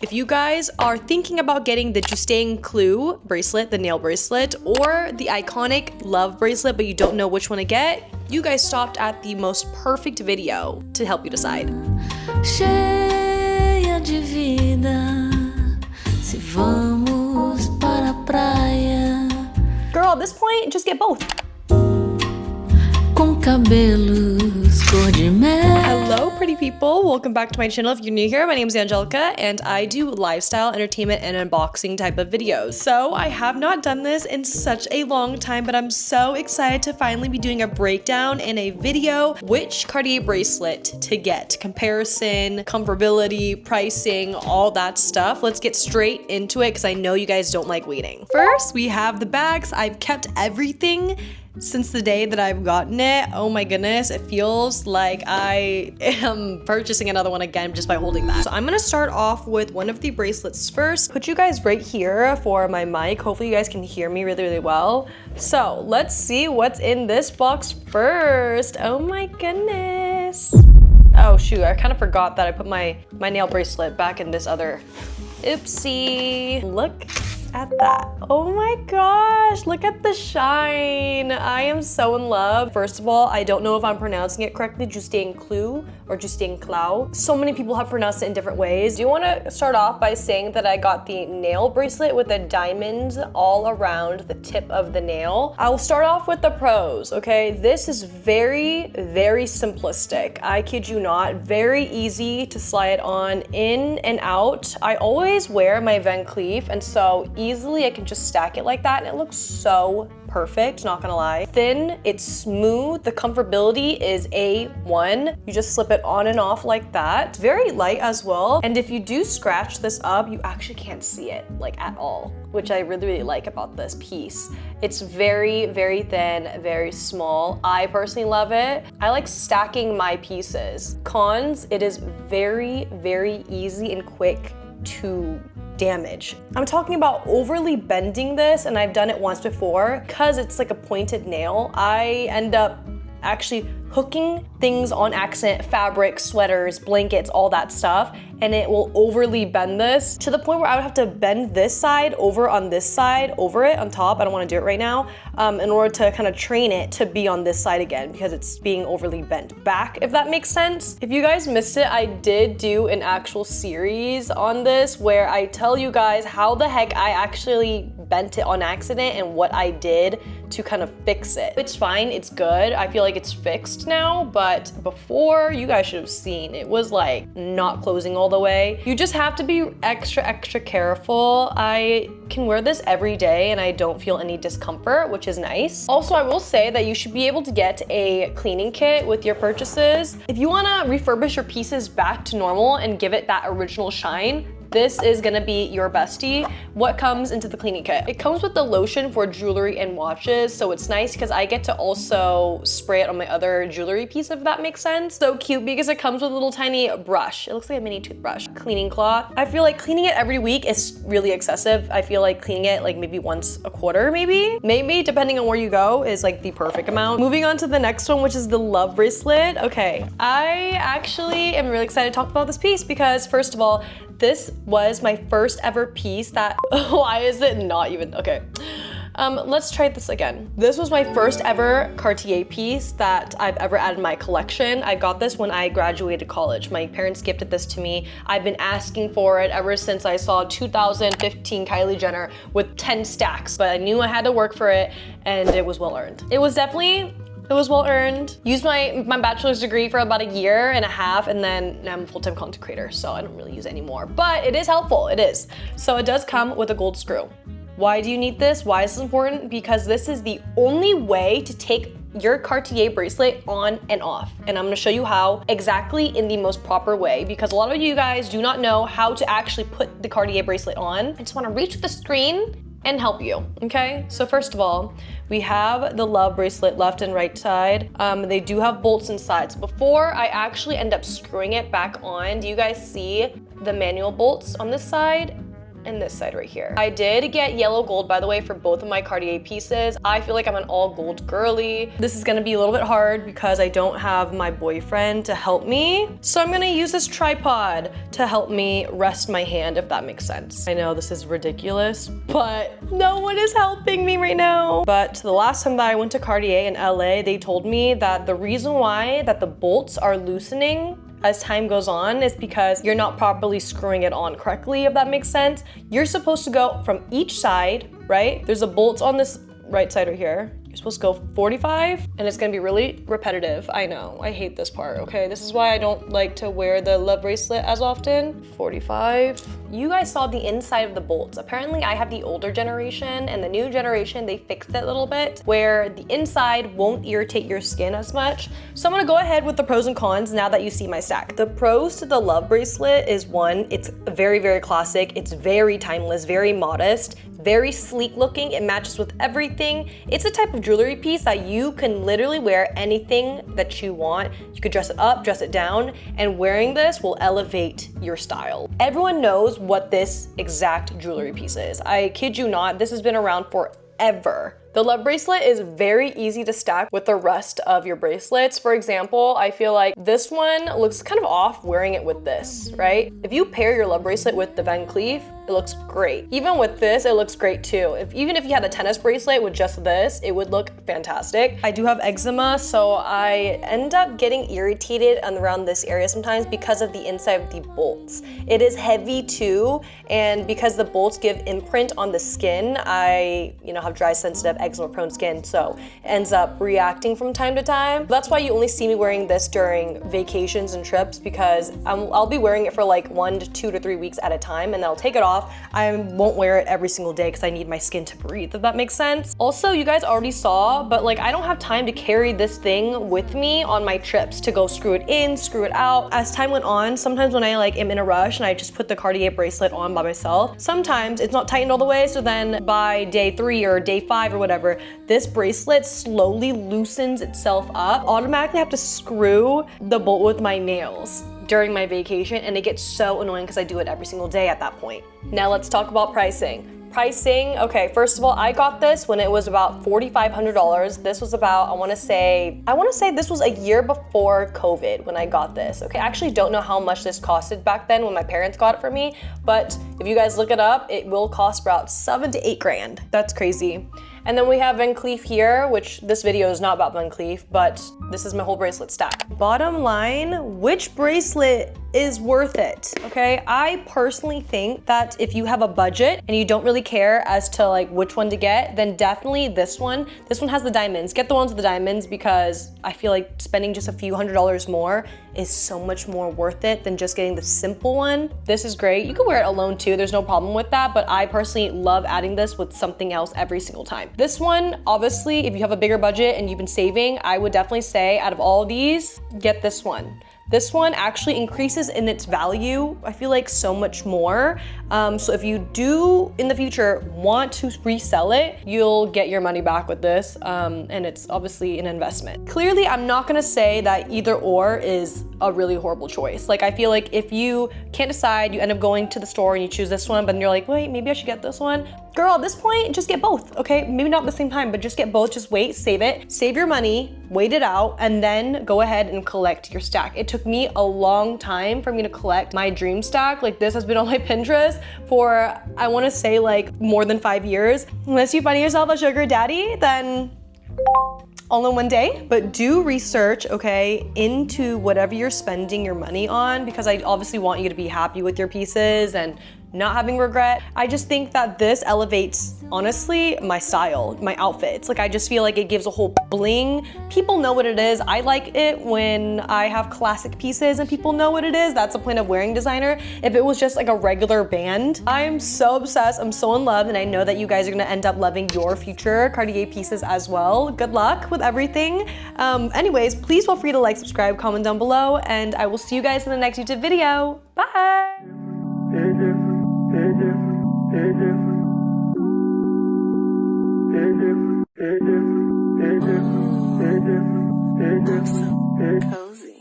If you guys are thinking about getting the Juste Un Clou bracelet, the nail bracelet, or the iconic Love bracelet, but you don't know which one to get, you guys stopped at the most perfect video to help you decide. Cheia de vida, se vamos para a praia. Girl, at this point, just get both. Com cabelos cor de mel. Hello, pretty people. Welcome back to my channel. If you're new here, my name is Angelica, and I do lifestyle, entertainment, and unboxing type of videos. So I have not done this in such a long time, but I'm so excited to finally be doing a breakdown in a video, which Cartier bracelet to get, comparison, comfortability, pricing, all that stuff. Let's get straight into it because I know you guys don't like waiting. First, we have the bags. I've kept everything since the day that I've gotten it. Oh my goodness, it feels like I am purchasing another one again just by holding that. So I'm gonna start off with one of the bracelets first. Put you guys right here for my mic. Hopefully you guys can hear me really, really well. So let's see what's in this box first. Oh my goodness. Oh shoot, I kind of forgot that I put my nail bracelet back in this other. Oopsie. Look at that. Oh my gosh, look at the shine. I am so in love. First of all, I don't know if I'm pronouncing it correctly, Juste Un Clou or Juste Un Clou. So many people have pronounced it in different ways. Do you want to start off by saying that I got the nail bracelet with the diamonds all around the tip of the nail? I will start off with the pros, okay? This is very, very simplistic. I kid you not. Very easy to slide on in and out. I always wear my Van Cleef, and so easily I can just stack it like that and it looks so perfect, not gonna lie. Thin, it's smooth, the comfortability is A1. You just slip it on and off like that. It's very light as well, and if you do scratch this up, you actually can't see it like at all, which I really, really like about this piece. It's very, very thin, very small. I personally love it. I like stacking my pieces. Cons, it is very, very easy and quick to damage. I'm talking about overly bending this, and I've done it once before. Because it's like a pointed nail, I end up actually hooking things on accident, fabric, sweaters, blankets, all that stuff, and it will overly bend this to the point where I would have to bend this side over on this side, over it on top. I don't want to do it right now, in order to kind of train it to be on this side again because it's being overly bent back, if that makes sense. If you guys missed it, I did do an actual series on this where I tell you guys how the heck I actually bent it on accident and what I did to kind of fix it. It's fine, it's good. I feel like it's fixed now, but before, you guys should have seen, it was like not closing all the way. You just have to be extra, extra careful. I can wear this every day and I don't feel any discomfort, which is nice. Also, I will say that you should be able to get a cleaning kit with your purchases. If you wanna refurbish your pieces back to normal and give it that original shine, this is gonna be your bestie. What comes into the cleaning kit? It comes with the lotion for jewelry and watches, so it's nice because I get to also spray it on my other jewelry piece, if that makes sense. So cute because it comes with a little tiny brush. It looks like a mini toothbrush. Cleaning cloth. I feel like cleaning it every week is really excessive. I feel like cleaning it like maybe once a quarter, maybe depending on where you go, is like the perfect amount. Moving on to the next one, which is the Love bracelet. Okay, I actually am really excited to talk about this piece because first of all, this was my first ever piece that, why is it not even, okay. Let's try this again. This was my first ever Cartier piece that I've ever added to my collection. I got this when I graduated college. My parents gifted this to me. I've been asking for it ever since I saw 2015 Kylie Jenner with 10 stacks, but I knew I had to work for it and it was well earned. It was well earned. Used my bachelor's degree for about a year and a half, and then I'm a full-time content creator, so I don't really use it anymore. But it is helpful, it is. So it does come with a gold screw. Why do you need this? Why is this important? Because this is the only way to take your Cartier bracelet on and off. And I'm gonna show you how exactly in the most proper way, because a lot of you guys do not know how to actually put the Cartier bracelet on. I just wanna reach the screen and help you, okay? So first of all, we have the Love bracelet left and right side. They do have bolts inside. So before I actually end up screwing it back on, do you guys see the manual bolts on this side? and this side right here. I did get yellow gold, by the way, for both of my Cartier pieces. I feel like I'm an all gold girly. This is gonna be a little bit hard because I don't have my boyfriend to help me. So I'm gonna use this tripod to help me rest my hand, if that makes sense. I know this is ridiculous, but no one is helping me right now. But the last time that I went to Cartier in LA, they told me that the reason why that the bolts are loosening as time goes on is because you're not properly screwing it on correctly, if that makes sense. You're supposed to go from each side, right? There's a bolt on this right side right here. You're supposed to go 45, and it's gonna be really repetitive. I know, I hate this part, okay? This is why I don't like to wear the Love Bracelet as often. 45. You guys saw the inside of the bolts. Apparently I have the older generation, and the new generation, they fixed it a little bit, where the inside won't irritate your skin as much. So I'm gonna go ahead with the pros and cons now that you see my stack. The pros to the Love Bracelet is one, it's very, very classic. It's very timeless, very modest, very sleek looking. It matches with everything. It's a type of jewelry piece that you can literally wear anything that you want. You could dress it up, dress it down, and wearing this will elevate your style. Everyone knows what this exact jewelry piece is. I kid you not, this has been around forever. The Love Bracelet is very easy to stack with the rest of your bracelets. For example, I feel like this one looks kind of off wearing it with this, right? If you pair your Love Bracelet with the Van Cleef, it looks great. Even with this, it looks great too. Even if you had a tennis bracelet with just this, it would look fantastic. I do have eczema, so I end up getting irritated around this area sometimes because of the inside of the bolts. It is heavy too, and because the bolts give imprint on the skin, I have dry, sensitive, eczema prone skin, so it ends up reacting from time to time. That's why you only see me wearing this during vacations and trips, because I'll be wearing it for like 1 to 2 to 3 weeks at a time, and then I'll take it off. I won't wear it every single day because I need my skin to breathe, if that makes sense. Also, you guys already saw, but like I don't have time to carry this thing with me on my trips to go screw it in, screw it out. As time went on, sometimes when I am in a rush and I just put the Cartier bracelet on by myself, sometimes it's not tightened all the way, so then by day 3 or day 5 or whatever, this bracelet slowly loosens itself up. Automatically have to screw the bolt with my nails during my vacation, and it gets so annoying because I do it every single day at that point. Now let's talk about pricing. Pricing, okay, first of all, I got this when it was about $4,500. This was about, I wanna say this was a year before COVID when I got this, okay? I actually don't know how much this costed back then when my parents got it for me, but if you guys look it up, it will cost about 7 to 8 grand. That's crazy. And then we have Van Cleef here, which this video is not about Van Cleef, but this is my whole bracelet stack. Bottom line, which bracelet is worth it, okay? I personally think that if you have a budget and you don't really care as to like which one to get, then definitely this one. This one has the diamonds. Get the ones with the diamonds because I feel like spending just a few $100s more is so much more worth it than just getting the simple one. This is great. You can wear it alone too. There's no problem with that, but I personally love adding this with something else every single time. This one, obviously, if you have a bigger budget and you've been saving, I would definitely say out of all these, get this one. This one actually increases in its value, I feel like so much more. So if you do in the future want to resell it, you'll get your money back with this, and it's obviously an investment. Clearly, I'm not gonna say that either or is a really horrible choice. Like I feel like if you can't decide, you end up going to the store and you choose this one, but then you're like, wait, maybe I should get this one. Girl, at this point, just get both, okay? Maybe not at the same time, but just get both, just wait, save it, save your money, wait it out, and then go ahead and collect your stack. It took me a long time for me to collect my dream stack. Like this has been on my Pinterest for, I wanna say like more than 5 years. Unless you find yourself a sugar daddy, then all in one day. But do research, okay, into whatever you're spending your money on, because I obviously want you to be happy with your pieces and not having regret. I just think that this elevates, honestly, my style, my outfits. Like I just feel like it gives a whole bling. People know what it is. I like it when I have classic pieces and people know what it is. That's the point of wearing designer. If it was just like a regular band, I'm so obsessed, I'm so in love, and I know that you guys are gonna end up loving your future Cartier pieces as well. Good luck with everything. Anyways, please feel free to like, subscribe, comment down below, and I will see you guys in the next YouTube video. Bye! Cozy.